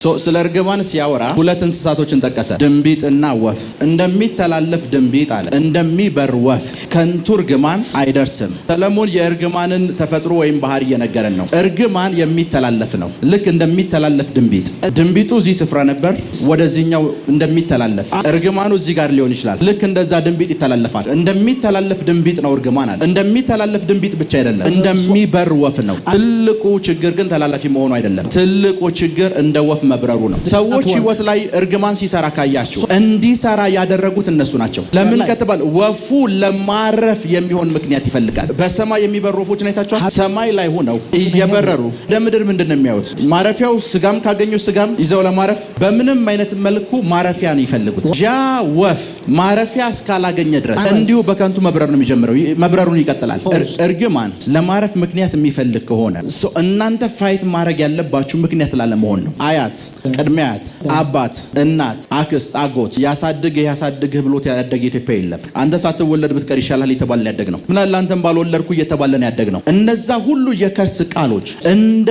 ስለ እርግማን ሲያወራ ሁለት እንስሳቶችን ጠቀሰ። ድንቢጥና ወፍ። እንደሚተላለፍ ድንቢጥ አለ፣ እንደሚበር ወፍ ከንቱ እርግማን አይደርስም። ሰለሞን የእርግማንን ተፈጥሮ ወይም ባህሪ እየነገረን ነው። እርግማን የሚተላለፍ ነው፣ ልክ እንደሚተላለፍ ድንቢጥ። ድንቢጡ እዚህ ስፍራ ነበር፣ ወደዚህኛው እንደሚተላለፍ እርግማኑ እዚህ ጋር ሊሆን ይችላል። ልክ እንደዛ ድንቢጥ ይተላለፋል። እንደሚተላለፍ ድንቢጥ ነው እርግማን አለ። እንደሚተላለፍ ድንቢጥ ብቻ አይደለም፣ እንደሚበር ወፍ ነው። ትልቁ ችግር ግን ተላላፊ መሆኑ አይደለም። ትልቁ ችግር እንደ ወፍ መብረሩ ነው። ሰዎች ህይወት ላይ እርግማን ሲሰራ ካያችሁ እንዲሰራ ያደረጉት እነሱ ናቸው። ለምን ከተባለ ወፉ ለማረፍ የሚሆን ምክንያት ይፈልጋል። በሰማይ የሚበሩ ወፎችን አይታችኋል? ሰማይ ላይ ሆነው እየበረሩ ለምድር ምንድነው የሚያዩት? ማረፊያው ስጋም ካገኙ ስጋም ይዘው ለማረፍ በምንም አይነት መልኩ ማረፊያ ነው ይፈልጉት። ያ ወፍ ማረፊያ እስካላገኘ ድረስ እንዲሁ በከንቱ መብረር ነው የሚጀምረው። መብረሩን ይቀጥላል። እርግማን ለማረፍ ምክንያት የሚፈልግ ከሆነ እናንተ ፋይት ማድረግ ያለባችሁ ምክንያት ላለመሆን ነው። አያት፣ ቅድሚያት፣ አባት፣ እናት፣ አክስት፣ አጎት ያሳድግህ ብሎት ያደገ ኢትዮጵያ የለም። አንተ ሳትወለድ ብትቀር ይሻላል የተባለ ያደግ ነው። ምናለ አንተም ባልወለድኩ እየተባለን ያደግ ነው። እነዛ ሁሉ የከርስ ቃሎች እንደ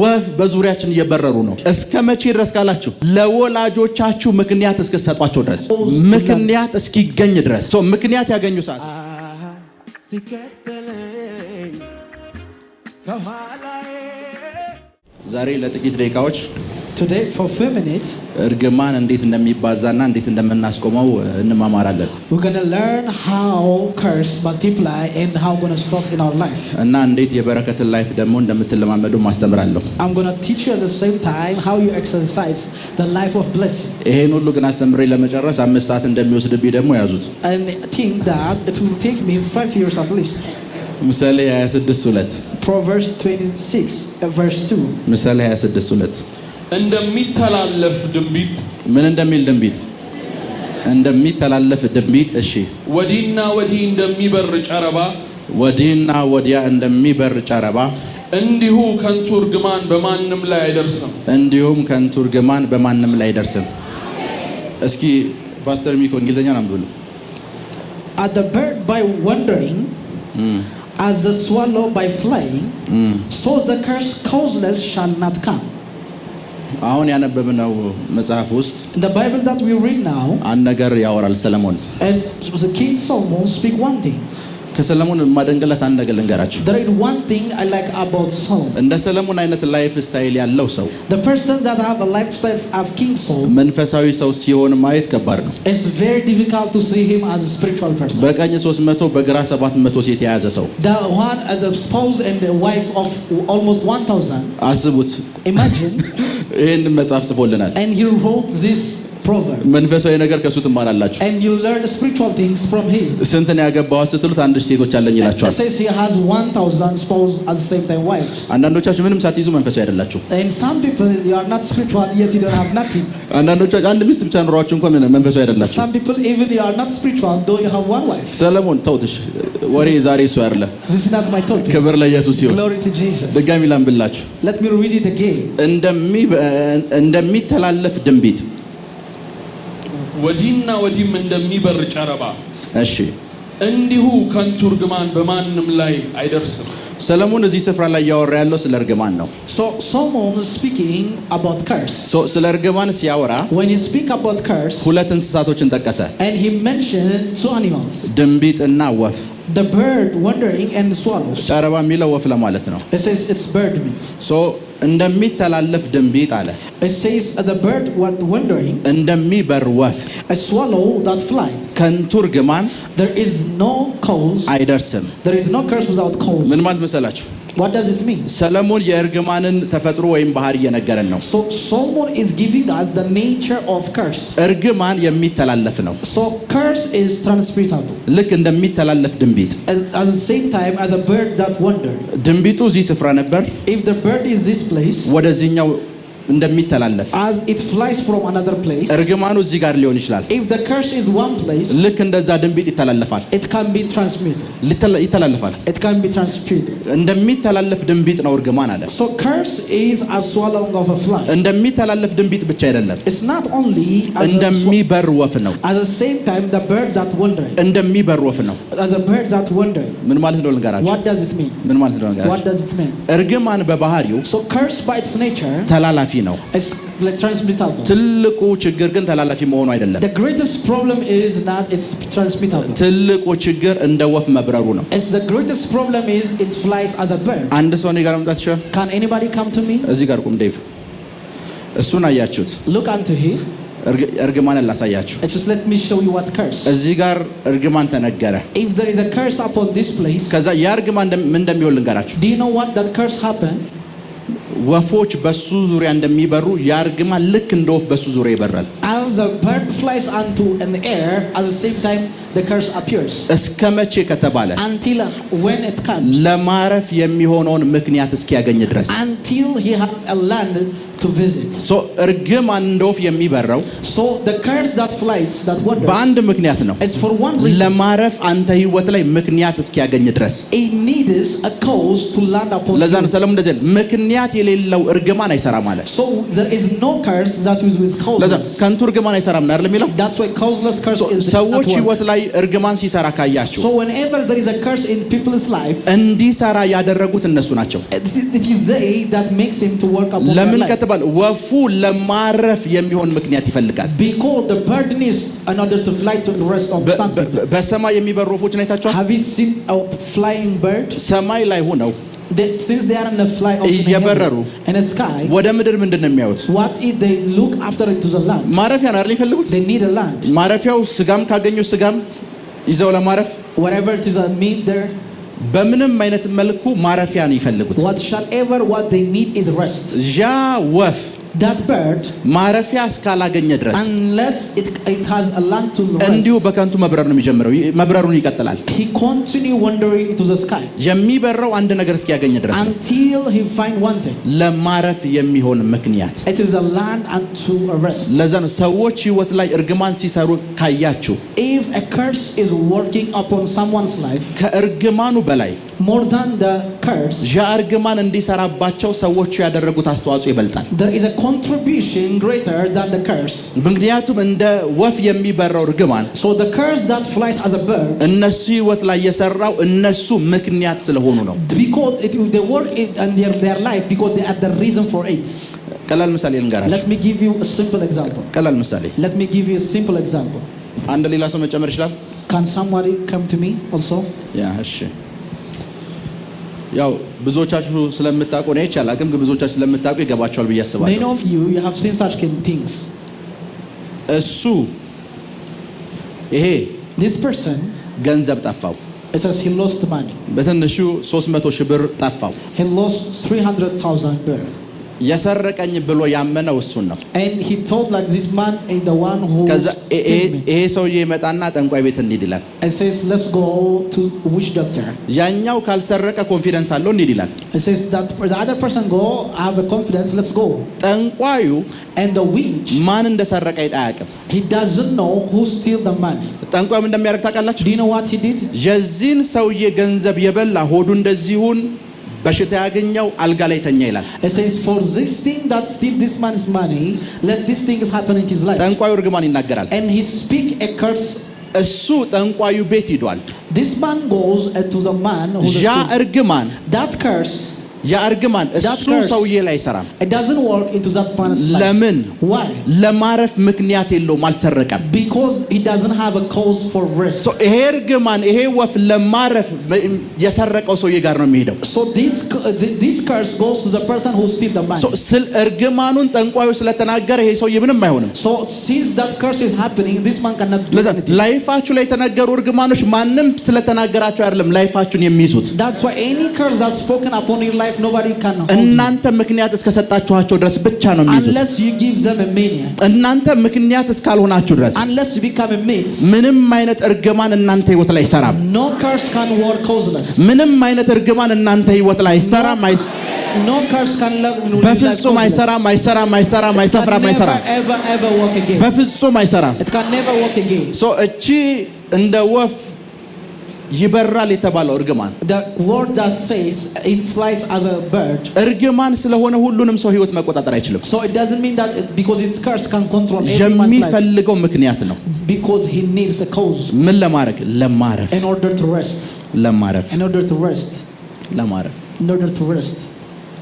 ወፍ በዙሪያችን እየበረሩ ነው። እስከ መቼ ድረስ ካላችሁ ለወላጆቻችሁ ምክንያት እስከሰጧቸው ድረስ፣ ምክንያት እስኪገኝ ድረስ። ምክንያት ያገኙ ሰዓት ዛሬ ለጥቂት ደቂቃዎች today for 5 minutes እርግማን እንዴት እንደሚባዛና እንዴት እንደምናስቆመው እንማማራለን። we're going to learn how curse multiply and how going to stop in our life እና እንዴት የበረከትን ላይፍ ደግሞ እንደምትለማመዱ ማስተምራለሁ። I'm going to teach you at the same time how you exercise the life of blessing። ይሄን ሁሉ ግን አስተምሬ ለመጨረስ 5 ሰዓት እንደሚወስድብኝ ደግሞ ያዙት። and think that it will take me 5 years at least። ምሳሌ 26:2 Proverbs 26 verse 2 ምሳሌ 26:2 እንደሚተላለፍ ድንቢጥ ምን እንደሚል ድንቢጥ እንደሚተላለፍ ድንቢጥ። እሺ ወዲና ወዲህ እንደሚበር ጨረባ ወዲና ወዲያ እንደሚበር ጨረባ እንዲሁ ከንቱ እርግማን በማንም ላይ አይደርስም። እንዲሁም ከንቱ እርግማን በማንም ላይ አይደርስም። እስኪ ፓስተር ሚኮ እንግሊዘኛ አንብቡ። As the bird by wandering as the swallow by flying so the curse causeless shall not come። አሁን ያነበብነው መጽሐፍ ውስጥ the Bible that we read now አንድ ነገር ያወራል ሰለሞን። and the King Solomon speak one thing። ከሰለሞን ማደንቀለት አንድ ነገር ልንገራችሁ። there is one thing I like about Solomon። እንደ ሰለሞን አይነት ላይፍ ስታይል ያለው ሰው the person that have a lifestyle of King Solomon መንፈሳዊ ሰው ሲሆን ማየት ከባድ ነው። it's very difficult to see him as a spiritual person። በቀኝ 300 በግራ 700 ሴት የያዘ ሰው the one as a spouse and the wife of almost 1000 አስቡት። imagine ይሄን መጽሐፍ ጽፎልናል። and he wrote this proverb መንፈሳዊ ነገር ከሱ ትማራላችሁ። and you learn spiritual things from him። ስንት ነው ያገባው ስትሉት አንድ ሴቶች አለኝ ይላችኋል። says he has 1000 spouses at the same time wives። አንዳንዶቻችሁ ምንም ሳትይዙ መንፈሳዊ አይደላችሁ። and some people you are not spiritual yet you don't have nothing። አንዳንዶቻችሁ አንድ ሚስት ብቻ ኖራችሁ እንኳን መንፈሳዊ አይደላችሁ። some people even you are not spiritual though you have one wife። ሰለሞን ተውትሽ ወሬ ዛሬ እሱ አይደለ። this is not my topic። ክብር ለኢየሱስ ይሁን። glory to Jesus። ድጋሚ ላንብላችሁ። let me read it again። እንደሚተላለፍ ድንቢጥ ወዲና ወዲህም እንደሚበር ጨረባ እሺ እንዲሁ ከንቱ እርግማን በማንም ላይ አይደርስም። ሰለሞን እዚህ ስፍራ ላይ ያወራ ያለው ስለ እርግማን ነው። so Solomon is speaking about curse። ስለ እርግማን ሲያወራ when he speak about curse ሁለት እንስሳቶችን ጠቀሰ። and he mentioned 2 animals ድንቢጥና ወፍ። the bird wandering and the swallows። ጨረባ የሚለው ወፍ ለማለት ነው። it says it's bird means እንደሚተላለፍ ድንቢጥ አለ። it says the bird what wandering እንደሚበር ወፍ a swallow that fly ከንቱ እርግማን there is no cause አይደርስም። there is no curse without cause። ምን ማለት መሰላችሁ? what does it mean? ሰለሞን የእርግማንን ተፈጥሮ ወይም ባህሪ እየነገረን ነው። so Solomon is giving us the nature of curse። እርግማን የሚተላለፍ ነው። so curse is transmissible ልክ እንደሚተላለፍ ድንቢጥ at the same time as a bird that wander። ድንቢጡ እዚህ ስፍራ ነበር፣ if the bird is this place ወደዚህኛው እንደሚተላለፍ as it flies from another place እርግማኑ እዚህ ጋር ሊሆን ይችላል። if the curse is one place ልክ እንደዛ ድንቢጥ ይተላለፋል። it can be transmitted ይተላለፋል። it can be transmitted እንደሚተላለፍ ድንቢጥ ነው እርግማን አለ። so curse is a swallowing of a fly። እንደሚተላለፍ ድንቢጥ ብቻ አይደለም፣ it's not only እንደሚበር ወፍ ነው። at the same time the bird that wandering እንደሚበር ወፍ ነው። as a bird that wandering ምን ማለት ነው ልንገራችሁ? what does it mean? ምን ማለት ነው ልንገራችሁ? what does it mean? እርግማን በባህሪው so curse by its nature ተላላፊ ነው። is transmittable. ትልቁ ችግር ግን ተላላፊ መሆኑ አይደለም። The greatest problem is not it's transmittable. ትልቁ ችግር እንደ ወፍ መብረሩ ነው። It's the greatest problem is it flies as a bird. አንድ ሰው እኔ ጋር መምጣት ይችላል? Can anybody come to me? እዚህ ጋር ቁም ዴቭ። እሱን አያችሁት? Look unto him. እርግማንን ላሳያችሁ። Just let me show you what curse. እዚህ ጋር እርግማን ተነገረ። If there is a curse upon this place, ከዛ ያ እርግማን ምን እንደሚሆን ልንገራችሁ። do you know what that curse happened? ወፎች በሱ ዙሪያ እንደሚበሩ ያ እርግማን ልክ እንደ ወፍ በሱ ዙሪያ ይበራል። As the bird flies onto an air, at the same time the curse appears. እስከ መቼ ከተባለ Until when it comes. ለማረፍ የሚሆነውን ምክንያት እስኪያገኝ ድረስ Until he has a land to visit. ሶ እርግማን እንደ ወፍ የሚበራው So the curse that flies, that wanders, በአንድ ምክንያት ነው። is for one reason. ለማረፍ አንተ ህይወት ላይ ምክንያት እስኪያገኝ ድረስ It needs a cause to land upon ለዛ ነው you. ሰለሞን እንደዚህ ምክንያት የሌለው እርግማን አይሰራም አለ። So there is no curse that is with ለዛ causeless. ከንቱ እርግማን አይሰራም ነው አይደል የሚለው? That's why causeless curse is not ሰዎች work. ህይወት ላይ እርግማን ሲሰራ ካያችሁ So whenever there is a curse in people's life, እንዲሰራ ያደረጉት እነሱ ናቸው። it is they that makes him to work upon their ለምን life. ከተባለ ወፉ ለማረፍ የሚሆን ምክንያት ይፈልጋል። Because the bird needs in order to fly to rest on something. በሰማይ የሚበሩ ወፎችን አይታችኋል? Have you seen a flying bird? ሰማይ ላይ ሆነው Since they are in the fly of እየበረሩ in the sky, ወደ ምድር ምንድን ነው የሚያዩት? what if they look after into the land? ማረፊያ ነው አይደል የሚፈልጉት? They need a land. ማረፊያው ስጋም ካገኙ ስጋም ይዘው ለማረፍ Whatever it is a meat there, በምንም አይነት መልኩ ማረፊያ ነው ይፈልጉት። what they need is rest. ያ ወፍ That bird, ማረፊያ እስካላገኘ ድረስ unless it has a land to rest, እንዲሁ በከንቱ መብረር ነው የሚጀምረው። መብረሩን ይቀጥላል። he continue wandering to the sky የሚበረው አንድ ነገር እስኪያገኝ ድረስ ነው። until he find one thing. ለማረፍ የሚሆን ምክንያት It is a land unto a rest. ለዛ ነው ሰዎች ህይወት ላይ እርግማን ሲሰሩ ካያችሁ If a curse is working upon someone's life, ከእርግማኑ በላይ more than the curse, ያ እርግማን እንዲሰራባቸው ሰዎቹ ያደረጉት አስተዋጽኦ ይበልጣል። there is a contribution greater than the curse. ምክንያቱም እንደ ወፍ የሚበራው እርግማን So the curse that flies as a bird, እነሱ ህይወት ላይ የሰራው እነሱ ምክንያት ስለሆኑ ነው። because they work it and their life because they are the reason for it. ቀላል ምሳሌ ልንገራችሁ። Let me give you a simple example. ቀላል ምሳሌ Let me give you a simple example. አንድ ሌላ ሰው መጨመር ይችላል? Can somebody come to me also? ያ እሺ። ያው ብዙዎቻችሁ ስለምታውቁ ነው ይቻላል፣ ግን ብዙዎቻችሁ ስለምታውቁ ይገባችኋል ብዬ አስባለሁ። Many of you have seen such things. እሱ ይሄ This person, ገንዘብ ጠፋው። it says he lost money. በትንሹ 300 ሺህ ብር ጠፋው። He lost 300,000 birr. የሰረቀኝ ብሎ ያመነው እሱን ነው። And he told like this man is the one who ከዛ stole me. ይሄ ሰውዬ ይመጣና ጠንቋይ ቤት እንሂድ ይላል። It says let's go to witch doctor. ያኛው ካልሰረቀ ኮንፊደንስ አለው እንሂድ ይላል። It says that the other person go have a confidence, let's go. ጠንቋዩ And the witch, ማን እንደሰረቀ አያውቅም። he doesn't know who steal the money. ጠንቋዩ እንደሚያደርግ ታውቃላችሁ? Do you know what he did? የዚህን ሰውዬ ገንዘብ የበላ ሆዱ እንደዚሁን በሽታ ያገኘው አልጋ ላይ ተኛ ይላል። It says for this thing that steal this man's money, let these things happen in his life. ጠንቋዩ እርግማን ይናገራል። And he speak a curse. እሱ ጠንቋዩ ቤት ሂዷል። This man goes to the man who ያ እርግማን that curse, ያ እርግማን እሱ ሰውዬ ላይ አይሰራም። it doesn't work into that man's life. ለምን? Why? ለማረፍ ምክንያት የለውም፣ አልሰረቀም። Because he doesn't have a cause for rest. ይሄ እርግማን ይሄ ወፍ ለማረፍ የሰረቀው ሰውዬ ጋር ነው የሚሄደው። So this curse goes to the person who steal the money. ስለ እርግማኑን ጠንቋዩ ስለተናገረ ይሄ ሰውዬ ምንም አይሆንም። So since that curse is happening, this man cannot do ለዛ anything. ላይፋችሁ ላይ የተነገሩ እርግማኖች ማንም ስለተናገራቸው አይደለም ላይፋችሁን የሚይዙት። That's why any curse that's spoken upon your life, nobody can hold you. እናንተ ምክንያት እስከሰጣችኋቸው ድረስ ብቻ ነው የሚይዙት። Unless you give them a meaning. እናንተ ምክንያት እስካልሆናችሁ ድረስ Unless you become a means. ምንም አይነት እርግማን እናንተ ህይወት ላይ አይሰራም። No curse can work causeless. ምንም አይነት እርግማን እናንተ ህይወት ላይ አይሰራም። No curse can live in በፍጹም አይሰራም፣ አይሰራም፣ አይሰራም፣ አይሰፍራም፣ አይሰራም። ever work again. በፍጹም አይሰራም። It can never work again. እቺ እንደ ወፍ ይበራል የተባለው እርግማን The word that says it flies as a bird. እርግማን ስለሆነ ሁሉንም ሰው ህይወት መቆጣጠር አይችልም። So it doesn't mean that because it's curse can control everyone's life. የሚፈልገው ምክንያት ነው። Because he needs a cause. ምን ለማድረግ? ለማረፍ። In order to rest. ለማረፍ። In order to rest. ለማረፍ። In order to rest.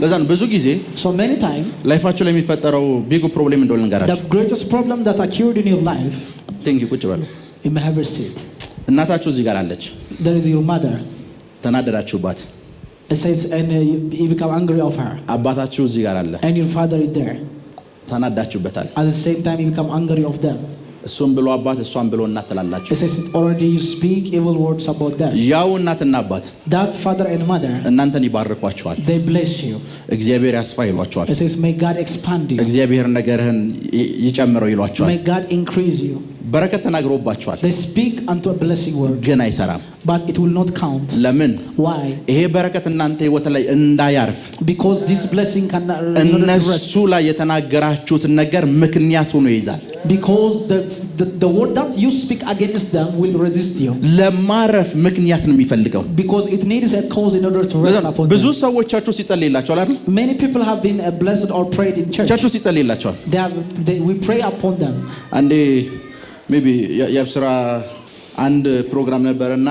ለዛ ነው ብዙ ጊዜ So many times, ላይፋችሁ ላይ የሚፈጠረው ቢግ ፕሮብሌም እንደሆነ the ልንገራችሁ። greatest problem that occurred in your life, ቲንክ ቁጭ በሉ። you may have a seat. እናታችሁ እዚህ ጋር አለች። There is your mother. ተናደዳችሁባት። It says, and you become angry of her. አባታችሁ እዚህ ጋር አለ። And your father is there. ተናዳችሁበታል። At the same time, you become angry of them. እሱም ብሎ አባት እሷም ብሎ እናት ትላላችሁ። It says already you speak evil words about them. ያው እናትና አባት That father and mother, እናንተን ይባርኳችኋል። they bless you. እግዚአብሔር ያስፋ ይሏችኋል። It says may God expand you. እግዚአብሔር ነገርህን ይጨምረው ይሏችኋል። May God increase you. በረከት ተናግሮባችኋል። They speak unto a blessing word, ግን አይሰራም። but it will not count. ለምን? Why? ይሄ በረከት እናንተ ህይወት ላይ እንዳያርፍ Because this blessing cannot rest. እነሱ ላይ የተናገራችሁትን ነገር ምክንያት ሆኖ ይይዛል። Because the word that you speak against them will resist you. ለማረፍ ምክንያት ነው የሚፈልገው። Because it needs a cause in order to rest upon ብዙ them. ሰዎች ቸርቹ ሲጸልይላቸዋል አይደል? Many people have been blessed or prayed in church. ቸርቹ ሲጸልይላቸዋል። We pray upon them. አንዴ ሜቢ የብስራ አንድ ፕሮግራም ነበርና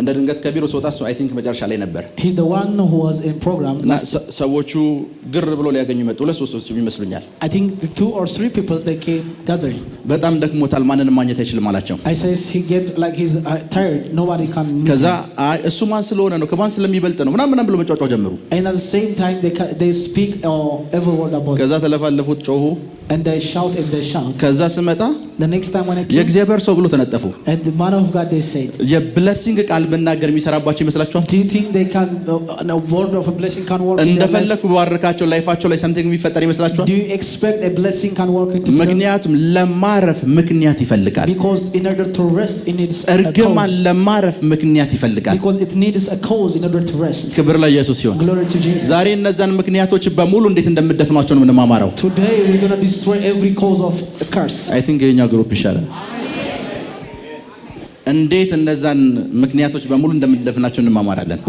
እንደ ድንገት ከቢሮ ስወጣ እሱ አይ ቲንክ መጨረሻ ላይ ነበር። He's the one who was in program. እና ሰዎቹ ግር ብሎ ሊያገኙ መጡ። ሁለት ሶስት ይመስሉኛል። I think the 2 or 3 people they came gathering. በጣም ደክሞታል፣ ማንንም ማግኘት አይችልም አላቸው። I says he gets like he's tired, nobody can meet ከዛ him. አይ እሱ ማን ስለሆነ ነው ከማን ስለሚበልጥ ነው ምናምን ብሎ መጫወጫው ጀመሩ። And at the same time they speak every word about ከዛ it. ተለፋለፉት፣ ጮሁ። And they shout and they shout. ከዛ ስመጣ The next time when I came, የእግዚአብሔር ሰው ብሎ ተነጠፉ። and the man of God they said, የብለሲንግ ቃል ብናገር የሚሰራባቸው ይመስላችኋል? do you think they can a word of a blessing can work in their life? እንደፈለኩ ባረካቸው ላይፋቸው ላይ something የሚፈጠር ይመስላችኋል? Do you expect a blessing can work into them? ምክንያቱም ለማረፍ ምክንያት ይፈልጋል። Because in order to rest it needs a እርግማን cause. ለማረፍ ምክንያት ይፈልጋል። Because it needs a cause in order to rest. ክብር ለኢየሱስ ይሁን። Glory to Jesus. ዛሬ እነዛን ምክንያቶች በሙሉ እንዴት እንደምደፍኗቸው ነው የምንማማረው። Today we're going to destroy every cause of a curse. አይ ቲንክ የኛ ግሩፕ ይሻላል። እንዴት እነዛን ምክንያቶች በሙሉ እንደምንደፍናቸው እንማማራለን።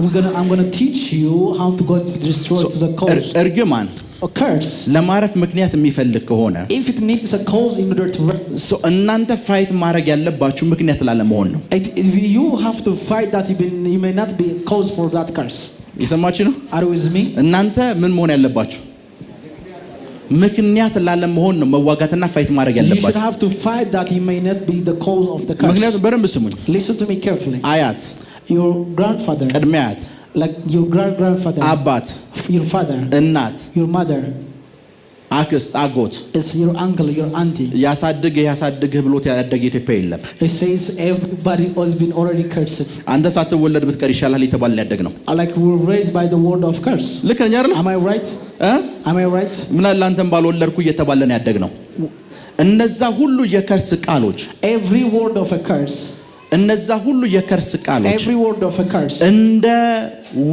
I'm going to teach you how to go to destroy to the cause. እርግማን A curse, ለማረፍ ምክንያት የሚፈልግ ከሆነ if it needs a cause in order to rest, እናንተ ፋይት ማድረግ ያለባችሁ ምክንያት ላለመሆን ነው። you have to fight that you may not be a cause for that curse. የሰማችሁ ነው? Are you with me? እናንተ ምን መሆን ያለባችሁ? ምክንያት ላለመሆን ነው መዋጋትና ፋይት ማድረግ You should ያለባችሁ። have to fight that you may not be the cause of the curse. ምክንያቱም በደንብ ስሙኝ። Listen to me carefully. አያት፣ Your grandfather, ቅድመ አያት፣ like your grandfather, አባት፣ your father, እናት፣ your mother, አክስት፣ አጎት is your uncle, your auntie. ያሳድግህ ብሎት ያደገ ኢትዮጵያ የለም። It says everybody has been already cursed. አንተ ሳትወለድ ብትቀር ይሻላል የተባለ ያደግ ነው። Like we were raised by the word of curse. ልክ ነኝ አይደል? Am I right? Am I right? ምን አለ አንተም ባልወለድኩ እየተባለ ነው ያደግ ነው። እነዛ ሁሉ የከርስ ቃሎች Every word of a curse. እነዛ ሁሉ የከርስ ቃሎች Every word of a curse. እንደ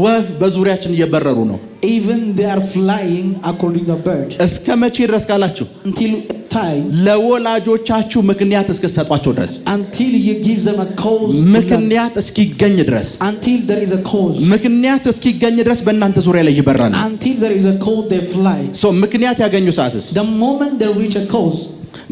ወፍ በዙሪያችን እየበረሩ ነው። Even they are flying according to the bird. እስከ መቼ ድረስ ካላችሁ Until time. ለወላጆቻችሁ ምክንያት እስከሰጧቸው ድረስ Until you give them a cause. ምክንያት እስኪገኝ ድረስ Until there is a cause. ምክንያት እስኪገኝ ድረስ በእናንተ ዙሪያ ላይ ይበራሉ። Until there is a cause they fly. ምክንያት ያገኙ ሰዓትስ The moment they reach a cause.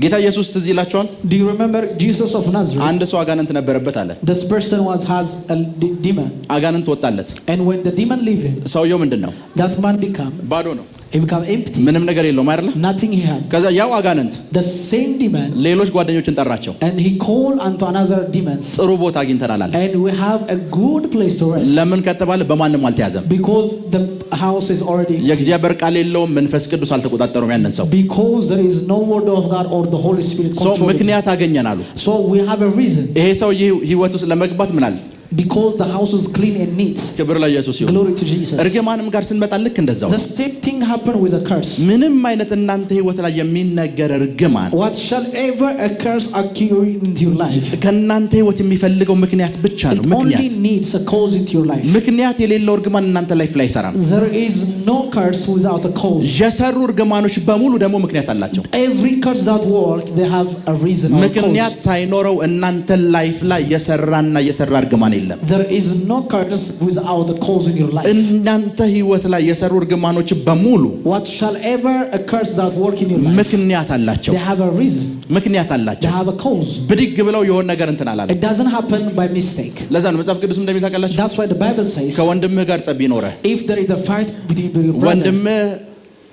ጌታ ኢየሱስ ትዝ ይላችኋል? Do you remember Jesus of Nazareth? አንድ ሰው አጋንንት ነበረበት አለ። This person has a demon. አጋንንት ወጣለት። And when the demon leave him, ሰውየው ምንድነው? that man become ባዶ ነው። he become empty. ምንም ነገር የለውም አይደል? Nothing he had. ከዛ ያው አጋንንት The same demon, ሌሎች ጓደኞችን ጠራቸው። and he called unto another demons. ጥሩ ቦታ አግኝተናል አለ። And we have a good place to rest. ለምን ከተባለ በማንም አልተያዘም። Because the house is already empty. የእግዚአብሔር ቃል የለውም፣ መንፈስ ቅዱስ አልተቆጣጠረውም ያንን ሰው። Because there is no word of God or the Holy Spirit ሰው controlling. ምክንያት አገኘን አሉ። So we have a reason. ይሄ ሰው ህይወት ውስጥ ለመግባት ምን አለ? Because the house is clean and neat. ክብር ለኢየሱስ ይሁን። Glory to Jesus. እርግማንም ጋር ስንመጣ ልክ እንደዛው The same thing happened with a curse. ምንም አይነት እናንተ ህይወት ላይ የሚነገር እርግማን What shall ever a curse occur into your life? ከእናንተ ህይወት የሚፈልገው ምክንያት ብቻ ነው። It only ምክንያት needs a cause into your life. ምክንያት የሌለው እርግማን እናንተ ላይፍ ላይ አይሰራም። There is no curse without a cause. የሰሩ እርግማኖች በሙሉ ደግሞ ምክንያት አላቸው። Every curse that works, they have a reason or a ምክንያት cause. ሳይኖረው እናንተ ላይፍ ላይ የሰራ እርግማን የለም። የለም። There is no curse without a cause in your life. እናንተ ህይወት ላይ የሰሩ እርግማኖች በሙሉ What shall ever a curse that work in your life? ምክንያት አላቸው። They have a reason. ምክንያት አላቸው። They have a cause. ብድግ ብለው የሆነ ነገር እንትን አላለ። It doesn't happen by mistake. ለዛ ነው መጽሐፍ ቅዱስ እንደሚታቀላችሁ That's why the Bible says ከወንድምህ ጋር ጸብ ይኖረ if there is a fight between your brother, ወንድምህ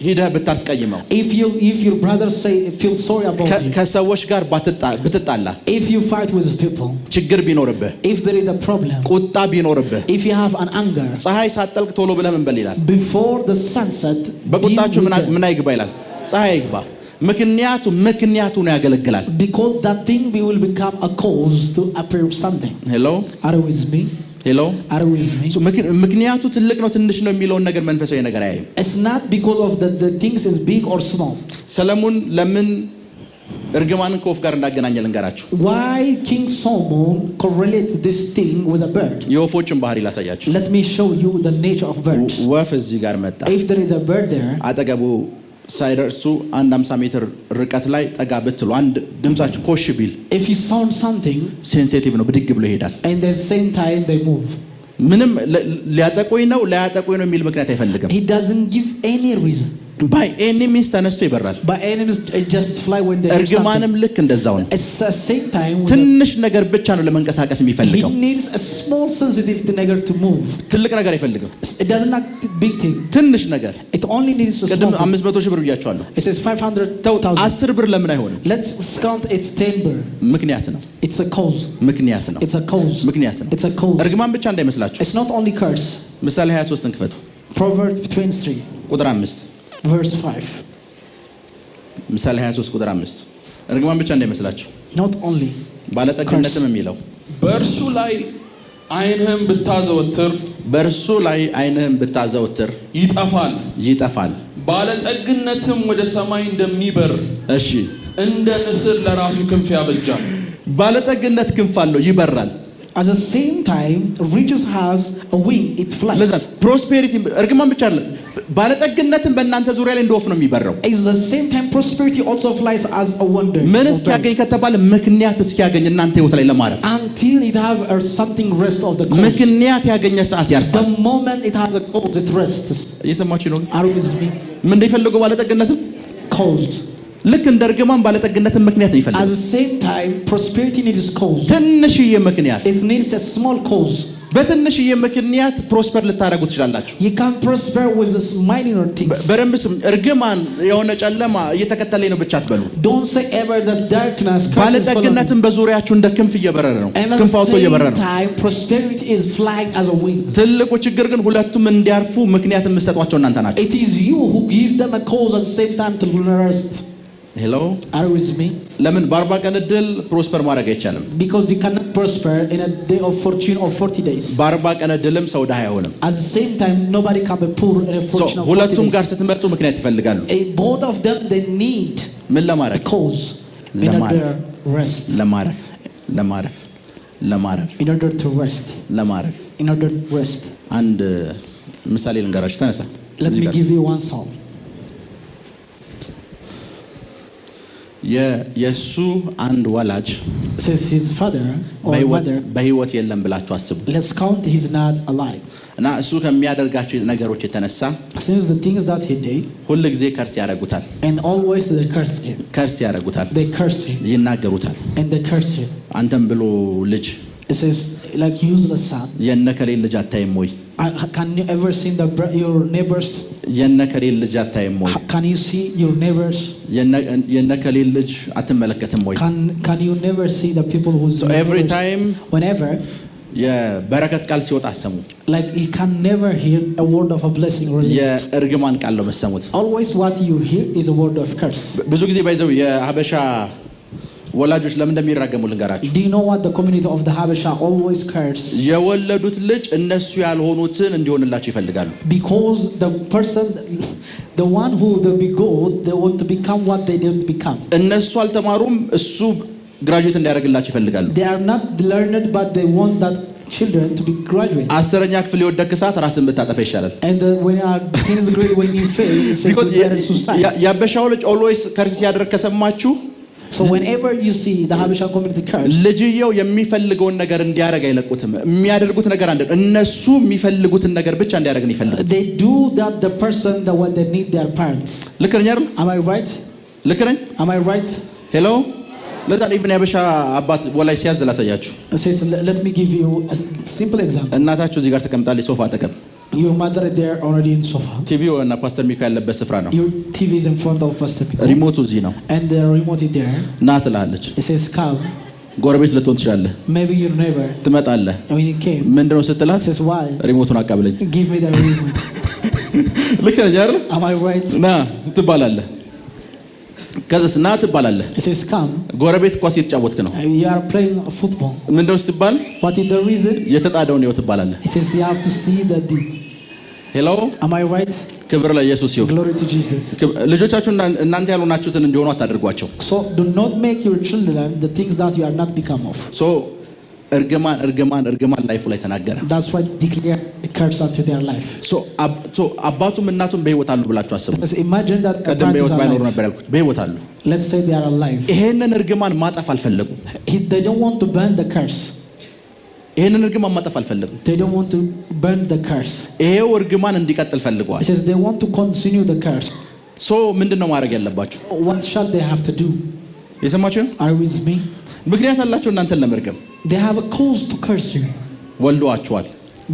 ሄደህ ብታስቀይመው if your brother feel sorry about you, ከሰዎች ጋር ብትጣላ if you fight with people, ችግር ቢኖርብህ if there is a problem, ቁጣ ቢኖርብህ if you have an anger, ፀሐይ ሳትጠልቅ ቶሎ ብለህ ምን በል ይላል? before the sunset, በቁጣችሁ ምን አይግባ ይላል? ፀሐይ አይግባ። ምክንያቱ ነው ያገለግላል። because that thing will become a cause to appear something. Hello, Are you with me? Hello, Are you with me? ምክንያቱ ትልቅ ነው ትንሽ ነው የሚለውን ነገር መንፈሳዊ ነገር አያይም። It's not because of the things is big or small. ሰለሞን ለምን እርግማንን ከወፍ ጋር እንዳገናኘ ልንገራችሁ። Why King Solomon correlates this thing with a bird? የወፎችን ባህሪ ላሳያችሁ። Let me show you the nature of birds. ወፍ እዚህ ጋር መጣ። If there is a bird there, አጠገቡ ሳይደርሱ 50 ሜትር ርቀት ላይ ጠጋ ብትሉ አንድ ድምጻችሁ ኮሽ ቢል if you sound something, ሴንሲቲቭ ነው፣ ብድግ ብሎ ይሄዳል። and at the same time they move. ምንም ላያጠቁኝ ነው የሚል ምክንያት አይፈልግም። He doesn't give any reason. by any means ተነስቶ ይበራል። By any means just fly when they hear something. እርግማንም ልክ እንደዛው ነው። At the same time, ትንሽ ነገር ብቻ ነው ለመንቀሳቀስ የሚፈልገው። he needs a small sensitive ነገር to move. ትልቅ ነገር አይፈልግም። It doesn't like big thing. ትንሽ ነገር It only needs a small. ቅድም 500 ሺህ ብር ብያቸዋለሁ። It says 500,000. 10 ብር ለምን አይሆንም? Let's count it's 10 ብር. ምክንያት ነው። It's a cause. ምክንያት ነው። It's a cause. ምክንያት ነው። It's a cause. እርግማን ብቻ እንዳይመስላችሁ። It's not only curse. ምሳሌ 23ን ክፈቱ። Proverbs 23 ቁጥር 5 verse 5. ምሳሌ 23 ቁጥር 5 እርግማን ብቻ እንዳይመስላችሁ። Not only ባለጠግነትም የሚለው በእርሱ ላይ ዓይንህም ብታዘወትር ይጠፋል። ባለጠግነትም ወደ ሰማይ እንደሚበር እሺ እንደ ንስር ለራሱ ክንፍ ያበጃል። ባለጠግነት ክንፍ አለው፣ ይበራል። At the same time, riches has a wing, it flies. ለዛ ፕሮስፔሪቲ እርግማን ብቻ አይደለም፣ ባለጠግነትም በእናንተ ዙሪያ ላይ እንደ ወፍ ነው የሚበረው። At the same time, prosperity also flies as a wonder. ምን እስኪያገኝ ከተባለ ምክንያት እስኪያገኝ እናንተ ህይወት ላይ ለማረፍ Until it have something rest of the cause. ምክንያት ያገኘ ሰዓት ያርፋል። The moment it has a cause, it rests. እየሰማችሁ ነው? Are you with me? ምን እንደሚፈልገው ባለጠግነትም Cause. ልክ እንደ እርግማን ባለጠግነትን ምክንያት ነው At ይፈልጋል። the same time, prosperity needs cause. ትንሽዬ ምክንያት It needs a small cause. በትንሽዬ ምክንያት ፕሮስፐር ልታደርጉ ትችላላችሁ። You can prosper with minor things. በደንብ እርግማን የሆነ ጨለማ እየተከተለኝ ነው ብቻ አትበሉ። Don't say ever that darkness curses. ባለጠግነትን በዙሪያችሁ እንደ ክንፍ እየበረረ ነው፣ And at ክንፍ አውጥቶ the እየበረረ same ነው። time, prosperity is flying as a wing. ትልቁ ችግር ግን ሁለቱም እንዲያርፉ ምክንያት የምትሰጧቸው እናንተ ናችሁ። It is you who give them a cause at the same time to rest. ሄሎ Are you with me? ለምን በ40 ቀን እድል ፕሮስፐር ማድረግ አይቻልም? Because you cannot prosper in a day of fortune or 40 days. በ40 ቀን እድልም ሰው ድሃ አይሆንም። At the same time, nobody can be poor in a fortune of 40 ሁለቱም ጋር days. ስትመጡ ምክንያት ይፈልጋሉ። Both of them, they need ምን ለማድረግ? a cause in order rest. ለማረፍ In order to rest. ለማረፍ In order to rest. አንድ ምሳሌ ልንገራችሁ። ተነሳ። Let me give you one song. የሱ አንድ ወላጅ Says his father or mother. በህይወት የለም ብላችሁ አስቡ። Let's count he's not alive. እና እሱ ከሚያደርጋቸው ነገሮች የተነሳ Since the things that he did, ሁሉ ጊዜ ከርስ ያደርጉታል። and always they cursed him. ከርስ ያደርጉታል፣ They cursed him ይናገሩታል። and they cursed him. አንተም ብሎ ልጅ It says like useless son. የነከሌ ልጅ አታይም ወይ? Can you ever see your neighbors? የነከሌ ልጅ አታይም ወይ? Can you see your neighbors? የነከሌ ልጅ አትመለከትም ወይ? Can you never see the people who So every time whenever የበረከት ቃል ሲወጣ አሰሙ። like he can never hear a word of a blessing released. የእርግማን ቃል ነው መሰሙት። Always what you hear is a word of curse. ብዙ ጊዜ ባይዘው የሀበሻ ወላጆች ለምን እንደሚራገሙ ልንገራችሁ። Do you know what the community of the Habesha always curse? የወለዱት ልጅ እነሱ ያልሆኑትን እንዲሆንላቸው ይፈልጋሉ። Because the person, the one who they begot, they want to become what they didn't become. እነሱ አልተማሩም፣ እሱ ግራጁዌት እንዲያደርግላቸው ይፈልጋሉ። They are not learned, but they want that children to be graduate. 10ኛ ክፍል የወደክ ሰዓት ራስን ብታጠፋ ይሻላል። And when you are 10th grade when you fail, it's because suicide. ያበሻው ልጅ ኦልዌይስ ከርስ ሲያደርግ ከሰማችሁ So whenever you see the Habesha community curse, ልጅየው የሚፈልገውን ነገር እንዲያደርግ አይለቁትም። የሚያደርጉት ነገር አንድ እነሱ የሚፈልጉትን ነገር ብቻ እንዲያደርግ ነው ይፈልጉት። they do that the person that what they need their parents. ልክ ነኝ አይደል? Am I right? ልክ ነኝ? Am I right? ሄሎ ለዛ ኢብን ያበሻ አባት ወላይ ሲያዝ ላሳያችሁ። Says, let me give you a simple example. እናታችሁ እዚህ ጋር ተቀምጣለች ሶፋ አጠገብ። Your mother is there already in sofa. ቲቪው እና ፓስተር ሚካ ያለበት ስፍራ ነው። Your TV is in front of Pastor Michael. ሪሞቱ እዚህ ነው። And the remote is there. ና ትላለች። It says come. ጎረቤት ልትሆን ትችላለህ። Maybe your neighbor. ትመጣለህ። When he came. ምንድነው ስትላት? Says why? ሪሞቱን አቃብለኝ። Give me the remote. ልክ ነኝ አይደል? Am I right? ና ትባላለህ። ከዛስ ና ትባላለህ። It says come. ጎረቤት ኳስ እየተጫወትክ ነው። You are playing football. ምንድነው ስትባል? What is the reason? የተጣደውን ነው ትባላለህ። It says you have to see the deep. ሄሎ Am I right? ክብር ለኢየሱስ ይሁን። Glory to Jesus. ልጆቻችሁ እናንተ ያልሆናችሁትን እንዲሆኑ አታድርጓቸው። So do not make your children the things that you are not become of. ሶ እርግማን ላይፉ ላይ ተናገረ። That's why declare a curse unto their life. ሶ አባቱም እናቱም በህይወት አሉ ብላችሁ አስቡ። Let's imagine that a ቀደም parent is በህይወት ባይኖሩ alive. ነበር ያልኩት። በህይወት አሉ። Let's say they are alive. ይሄንን እርግማን ማጠፍ አልፈለጉም። They don't want to burn the curse. ይሄንን እርግማን ማጠፍ አልፈለጉም። They don't want to burn the curse. ይሄው እርግማን እንዲቀጥል ፈልገዋል። It says they want to continue the curse. ሶ ምንድነው ማድረግ ያለባችሁ? What shall they have to do? የሰማችሁ? Are you with me? ምክንያት አላቸው እናንተን ለመርገም። They have a cause to curse you ወልደዋችኋል።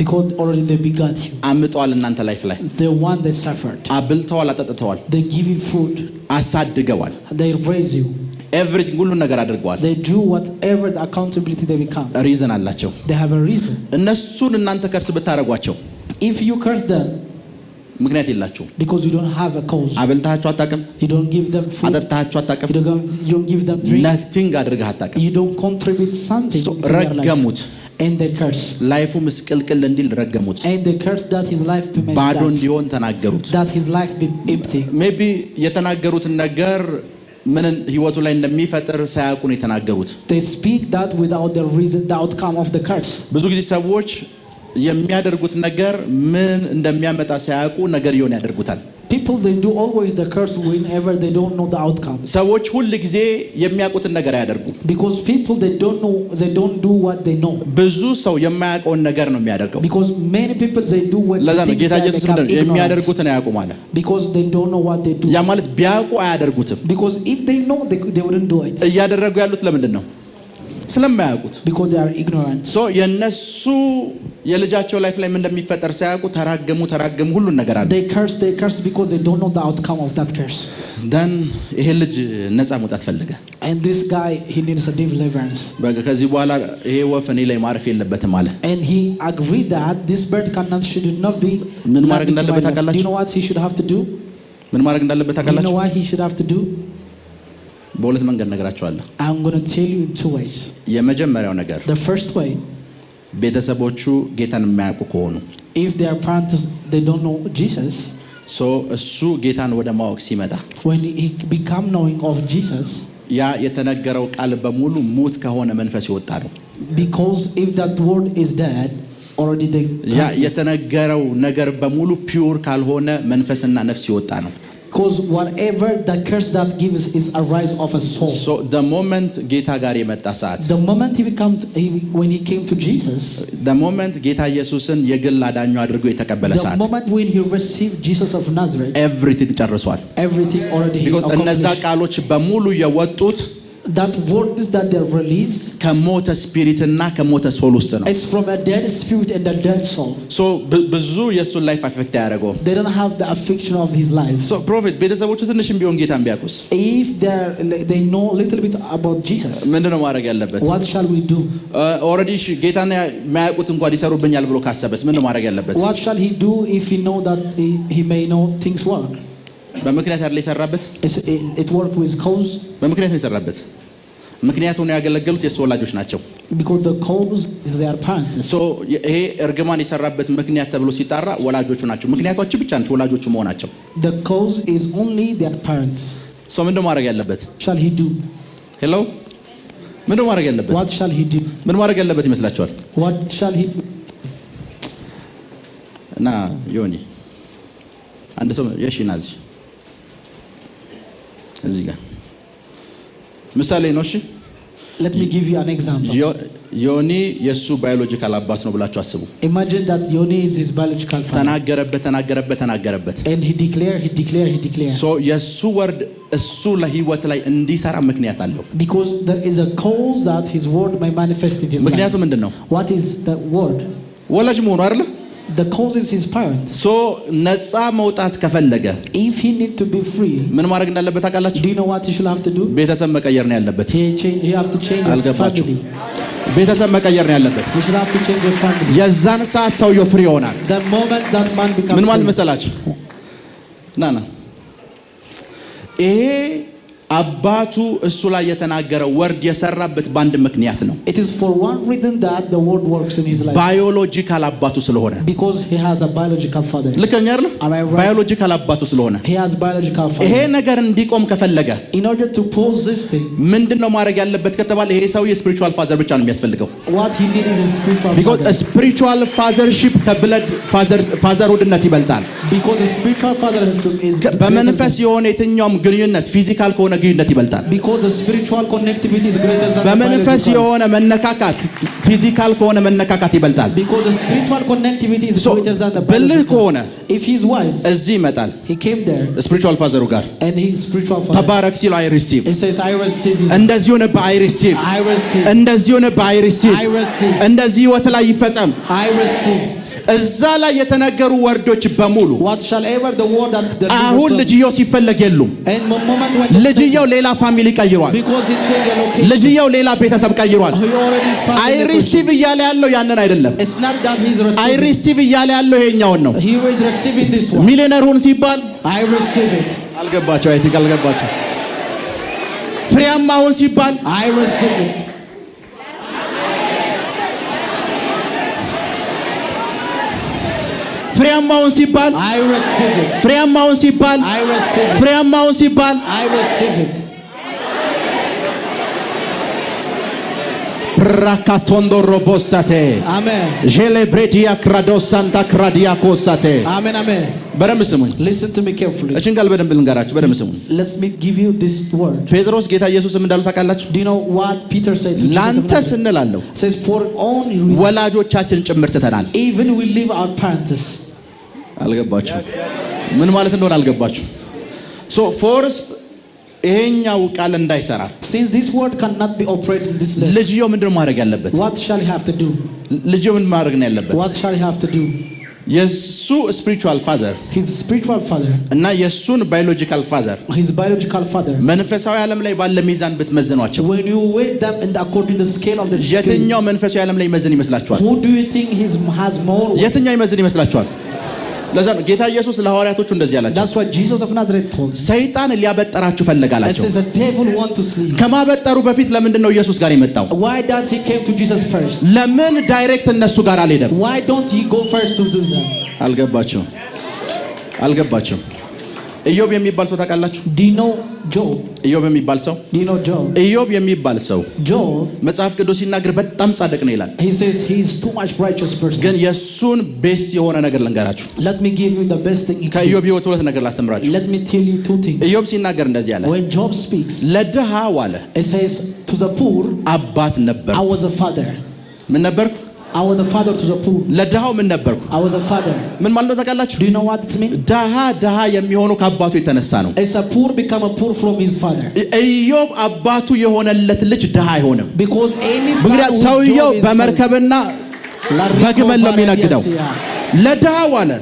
because already they begot you. አምጠዋል እናንተ ላይፍ ላይ። The one they suffered. አብልተዋል፣ አጠጥተዋል፣ They give you food. አሳድገዋል። They raise you. ኤቭሪቲንግ ሁሉን ነገር አድርገዋል። They do whatever the accountability they become. ሪዝን አላቸው። They have a reason. እነሱን እናንተ ከርስ ብታረጓቸው If you curse them ምክንያት የላቸውም። because you don't have a cause. አብልታቸው አታውቅም። You don't give them food. አጠጣቸው አታውቅም። You don't give them drink. ነቲንግ አድርገህ አታውቅም። You don't contribute something to their life. ረገሙት። And they curse. ላይፉ ምስቅልቅል እንዲል ረገሙት። And they curse that his life be messed ባዶ up. እንዲሆን ተናገሩት። That his life be empty. ሜቢ የተናገሩትን ነገር ምን ህይወቱ ላይ እንደሚፈጥር ሳያውቁ ነው የተናገሩት። They speak that without the reason, the outcome of the curse. ብዙ ጊዜ ሰዎች የሚያደርጉት ነገር ምን እንደሚያመጣ ሳያውቁ ነገር ይሆን ያደርጉታል። People they do always the curse whenever they don't know the outcome. ሰዎች ሁል ጊዜ የሚያውቁትን ነገር አያደርጉም። Because people they don't do what they know. ብዙ ሰው የማያውቀውን ነገር ነው የሚያደርገው። Because many people they do what ለዛ ነው they ጌታ ኢየሱስ become ignorant. የሚያደርጉትን አያውቁም አለ። Because they don't know what they do. ያ ማለት ቢያውቁ አያደርጉትም። Because if they know they wouldn't do it. እያደረጉ ያሉት ለምንድን ነው? ስለማያውቁት። Because they are ignorant. ሶ የነሱ የልጃቸው ላይፍ ላይ ምን እንደሚፈጠር ሳያውቁ ተራገሙ ሁሉን ነገር አለ። They curse because they don't know the outcome of that curse. ደን ይሄ ልጅ ነፃ መውጣት ፈለገ። And this guy he needs a deliverance. በቃ ከዚህ በኋላ ይሄ ወፍ እኔ ላይ ማረፍ የለበትም አለ። And he agreed that this bird should not be. ምን ማድረግ እንዳለበት ታውቃላችሁ? Do you know what he should have to do? ምን ማድረግ እንዳለበት Do you know ታውቃላችሁ? what he should have to do? በሁለት መንገድ ነገራችኋለሁ። I'm going to tell you in two ways. የመጀመሪያው ነገር The first way, ቤተሰቦቹ ጌታን የማያውቁ ከሆኑ if their parents they don't know Jesus, ሶ እሱ ጌታን ወደ ማወቅ ሲመጣ when he become knowing of Jesus, ያ የተነገረው ቃል በሙሉ ሙት ከሆነ መንፈስ ይወጣ ነው። because if that word is dead, already they ያ የተነገረው ነገር በሙሉ ፒውር ካልሆነ መንፈስና ነፍስ ይወጣ ነው። because whatever the curse that gives is a rise of a soul. So the moment ጌታ ጋር የመጣ ሰዓት The moment when he came to Jesus, the moment ጌታ ኢየሱስን የግል አዳኙ አድርጎ የተቀበለ the ሰዓት moment when he received Jesus of Nazareth, everything ጨርሷል። everything already he because እነዛ accomplished. ቃሎች በሙሉ የወጡት That words that they release ከሞተ ስፒሪት እና ከሞተ ሶል ውስጥ ነው። is from a dead spirit and a dead soul. ሶ ብዙ የሱን ላይፍ አፌክት ያደረገው They don't have the affection of his life. ሶ ፕሮፌት ቤተሰቦቹ ትንሽም ቢሆን ጌታን ቢያውቁስ If they know a little bit about Jesus, ምንድነው ማድረግ ያለበት? what shall we do? ኦልሬዲ ጌታን የማያውቁት እንኳን ይሰሩብኛል ብሎ ካሰበስ ምንድነው ማድረግ ያለበት? What shall he do if he know that he may know things work? በምክንያት አይደል የሰራበት? It work with cause. በምክንያት ነው የሰራበት። ምክንያቱም ያገለገሉት የሱ ወላጆች ናቸው። Because the cause is their parents. ሶ ይሄ እርግማን የሰራበት ምክንያት ተብሎ ሲጣራ ወላጆቹ ናቸው። ምክንያቶች ብቻ ናቸው ወላጆቹ መሆናቸው። The cause is only their parents. ሶ ምንድነው ማድረግ ያለበት? Shall he do? ሄሎ ምንድነው ማድረግ ያለበት? What shall he do? ምን ማድረግ ያለበት ይመስላችኋል? What shall he do? እና ዮኒ አንድ ሰው የሺና እዚህ ጋር ምሳሌ ነው። እሺ Let me give you an example. ዮኒ የሱ ባዮሎጂካል አባት ነው ብላችሁ አስቡ። Imagine that Yoni is his biological father. ተናገረበት And he declared. So የሱ ወርድ እሱ ለህይወት ላይ እንዲሰራ ምክንያት አለው። Because there is a cause that his word may manifest in his life. ምክንያቱ ምንድነው? What is the word? ወላጅ መሆኑ አይደል? The cause is his parent. So ነፃ መውጣት ከፈለገ if he need to be free, ምን ማድረግ እንዳለበት ታውቃላችሁ? Do you know what he should have to do? ቤተሰብ መቀየር ነው ያለበት። He have to change the family. ቤተሰብ መቀየር ነው ያለበት። He should have to change the family. የዛን ሰዓት ሰውየው ፍሪ ይሆናል። The moment that man becomes ምን ማለት መሰላችሁ? ና ይሄ አባቱ እሱ ላይ የተናገረው ወርድ የሰራበት ባንድ ምክንያት ነው። It is for one reason that the word works in his life. ባዮሎጂካል አባቱ ስለሆነ Because he has a biological father. ልከኛ አይደል? ባዮሎጂካል አባቱ ስለሆነ he has biological father. ይሄ ነገር እንዲቆም ከፈለገ in order to pause this thing, ምንድነው ማድረግ ያለበት ከተባለ ይሄ ሰው የስፒሪቹዋል ፋዘር ብቻ ነው የሚያስፈልገው። What he needs is a spiritual father. Because a spiritual fathership ከብለድ fatherhoodነት ይበልጣል። Because the spiritual fatherhood is በመንፈስ የሆነ የትኛውም ግንኙነት ፊዚካል ከሆነ ግንኙነት ይበልጣል። Because the spiritual connectivity is greater than በመንፈስ የሆነ መነካካት ፊዚካል ከሆነ መነካካት ይበልጣል። Because the spiritual connectivity is greater than the ብልህ ከሆነ if he is wise, እዚህ ይመጣል። he came there spiritual father ጋር and he is spiritual father. ተባረክ ሲል I receive. He says I receive. እንደዚህ ሆነ I receive. I receive. እንደዚህ ሆነ I receive. I receive. እንደዚህ ህይወት ላይ ይፈጸም። I receive. እዛ ላይ የተነገሩ ወርዶች በሙሉ whatsoever the word that the አሁን ልጅየው ሲፈለግ የሉም። and moment when ልጅየው ሌላ ፋሚሊ ቀይሯል። because he changed the location ልጅየው ሌላ ቤተሰብ ቀይሯል። he already found I receive እያለ ያለው ያንን አይደለም። it's not that he is receiving. I receive እያለ ያለው ይሄኛውን ነው። he is receiving this one. ሚሊዮነር ሁን ሲባል I receive it. አልገባቸው አይ ቲንክ አልገባቸው። ፍሬያማ ሁን ሲባል I receive it. ፍሬያማውን ሲባል I receive it. ፍሬያማውን ሲባል I receive it. ፍሬያማውን ሲባል I receive it. ፕራካቶንዶ ሮቦሳቴ Amen. ጄሌብሬዲያ ክራዶስ ሳንታ ክራዲያ ኮሳቴ Amen. Amen. በደንብ ስሙኝ። Listen to me carefully. እቺን ቃል በደንብ ልንገራችሁ። በደንብ ስሙኝ። Let me give you this word. ጴጥሮስ ጌታ ኢየሱስም እንዳሉ ታውቃላችሁ? Do you know what Peter said to Jesus? ላንተ ስንላለሁ says for own reason, ወላጆቻችን ጭምር ትተናል። even we leave our parents. አልገባችሁ? ምን ማለት እንደሆነ አልገባችሁ? ሶ ፎርስ ይሄኛው ቃል እንዳይሰራ since this word cannot be operated in this level, ልጅየው ምንድነው ማድረግ ያለበት? what shall he have to do? ልጅየው ምን ማድረግ ነው ያለበት? What shall he have to do? የሱ ስፒሪቹዋል ፋዘር His spiritual father, እና የሱን ባዮሎጂካል ፋዘር his biological father, መንፈሳዊ ዓለም ላይ ባለ ሚዛን ብትመዝኗቸው when you weigh them in the according to the scale of the scale, የትኛው መንፈሳዊ ዓለም ላይ ይመዝን ይመስላችኋል? who do you think has more weight? የትኛው ይመዝን ይመስላችኋል? ለዛ ነው ጌታ ኢየሱስ ለሐዋርያቶቹ እንደዚህ ያላቸው። That's what Jesus of Nazareth told. ሰይጣን ሊያበጠራችሁ ፈለጋላቸው። Says the devil want to sleep. ከማበጠሩ በፊት ለምንድን ነው ኢየሱስ ጋር የመጣው? Why does he came to Jesus first? ለምን ዳይሬክት እነሱ ጋር አልሄደም? Why don't he go first to do that? አልገባችሁም? ኢዮብ የሚባል ሰው ታውቃላችሁ? Do you know Job? ኢዮብ የሚባል ሰው Do you know Job? ኢዮብ የሚባል ሰው Job, መጽሐፍ ቅዱስ ሲናገር በጣም ጻድቅ ነው ይላል። he says he is too much righteous person. ግን የሱን ቤስ የሆነ ነገር ልንገራችሁ። Let me give you the best thing. ከኢዮብ ሕይወት ሁለት ነገር ላስተምራችሁ። Let me tell you two things. ኢዮብ ሲናገር እንደዚህ አለ። When Job speaks, ለድሃ ዋለ it says to the poor, አባት ነበር። I was a father. ምን ነበርኩ? I was a father to the poor. ለድሃው ምን ነበርኩ? I was a father. ምን ማለት ነው ታውቃላችሁ? Do you know what it means? ድሃ የሚሆነው ከአባቱ የተነሳ ነው። It's a poor become a poor from his father. ኢዮብ አባቱ የሆነለት ልጅ ድሃ አይሆንም። Because any son ምክንያት who ሰውየው Job is በመርከብና በግመል ነው የሚነግደው። ለድሃው አለ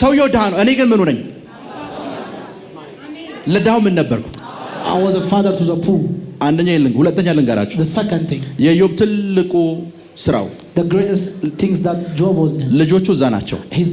ሰውየው ድሃ ነው። እኔ ግን ምኑ ነኝ? ለድሃው ምን ነበርኩ? I was a father to the poor. ሁለተኛ ልንገራችሁ። The second thing, የኢዮብ ትልቁ ስራው the greatest things that Job was doing, ልጆቹ እዛ ናቸው። his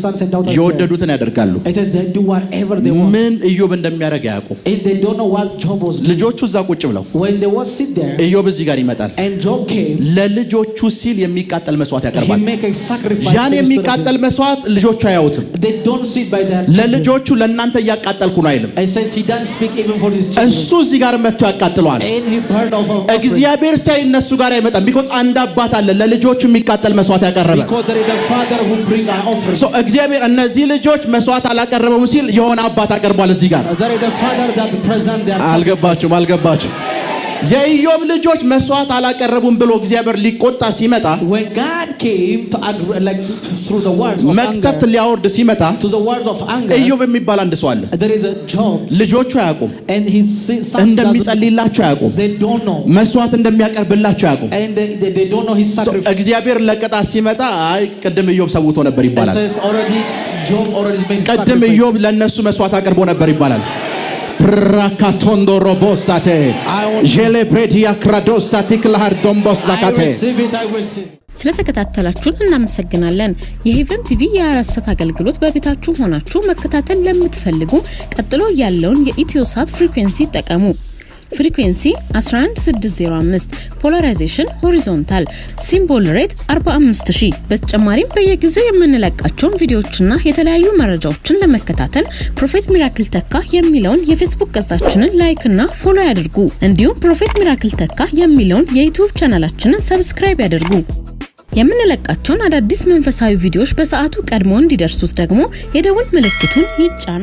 sons and daughters, የወደዱትን ያደርጋሉ። it says they do whatever they want. ምን ኢዮብ እንደሚያደርግ አያውቁም። And they don't know what Job was doing. ልጆቹ እዛ ቁጭ ብለው When they was sit there, ኢዮብ እዚህ ጋር ይመጣል። and Job came, ለልጆቹ ሲል የሚቃጠል መስዋዕት he ያቀርባል። make a sacrifice. ያን የሚቃጠል መስዋዕት ልጆቹ አያዩትም። They don't see it by their children. ለልጆቹ ለእናንተ እያቃጠልኩ ነው አይልም። It says he doesn't speak even for his children. እሱ እዚህ ጋር መጥቶ ያቃጥለዋል። And he burned off of እግዚአብሔር ሳይ እነሱ ጋር አይመጣም። ቢኮዝ አንድ አባት አባት አለ ለልጆቹ የሚቃጠል መስዋዕት ያቀረበ። Because there is a father who bring an offering. So እግዚአብሔር እነዚህ ልጆች መስዋዕት አላቀረበም ሲል የሆነ አባት አቀርቧል እዚህ ጋር። There is a father that present their አልገባችሁም? የኢዮብ ልጆች መስዋዕት አላቀረቡም ብሎ እግዚአብሔር ሊቆጣ ሲመጣ when God came to through the words of መቅሰፍት ሊያወርድ ሲመጣ to the words of anger ኢዮብ የሚባል አንድ ሰው አለ። there is a Job ልጆቹ አያውቁም and his sons እንደሚጸልይላቸው አያውቁም they don't know መስዋዕት እንደሚያቀርብላቸው አያውቁም and they don't know his sacrifice እግዚአብሔር ለቀጣ ሲመጣ አይ ቅድም ኢዮብ ሰውቶ ነበር ይባላል Job already made sacrifice ቅድም ኢዮብ ለነሱ መስዋዕት አቅርቦ ነበር ይባላል Prakatondo robosate jele predia kradosati klahar dombosakate ስለተከታተላችሁን እናመሰግናለን። የሄቨን ቲቪ የአራሰት አገልግሎት በቤታችሁ ሆናችሁ መከታተል ለምትፈልጉ ቀጥሎ ያለውን የኢትዮሳት ፍሪኩዌንሲ ተጠቀሙ። ፍሪኩዌንሲ 11605 ፖላራይዜሽን ሆሪዞንታል ሲምቦል ሬት 45000 በተጨማሪም በየጊዜው የምንለቃቸውን ቪዲዮዎችና የተለያዩ መረጃዎችን ለመከታተል ፕሮፌት ሚራክል ተካ የሚለውን የፌስቡክ ገጻችንን ላይክ እና ፎሎ ያድርጉ። እንዲሁም ፕሮፌት ሚራክል ተካ የሚለውን የዩቲዩብ ቻናላችንን ሰብስክራይብ ያድርጉ። የምንለቃቸውን አዳዲስ መንፈሳዊ ቪዲዮዎች በሰዓቱ ቀድሞ እንዲደርሱት ደግሞ የደውል ምልክቱን ይጫኑ።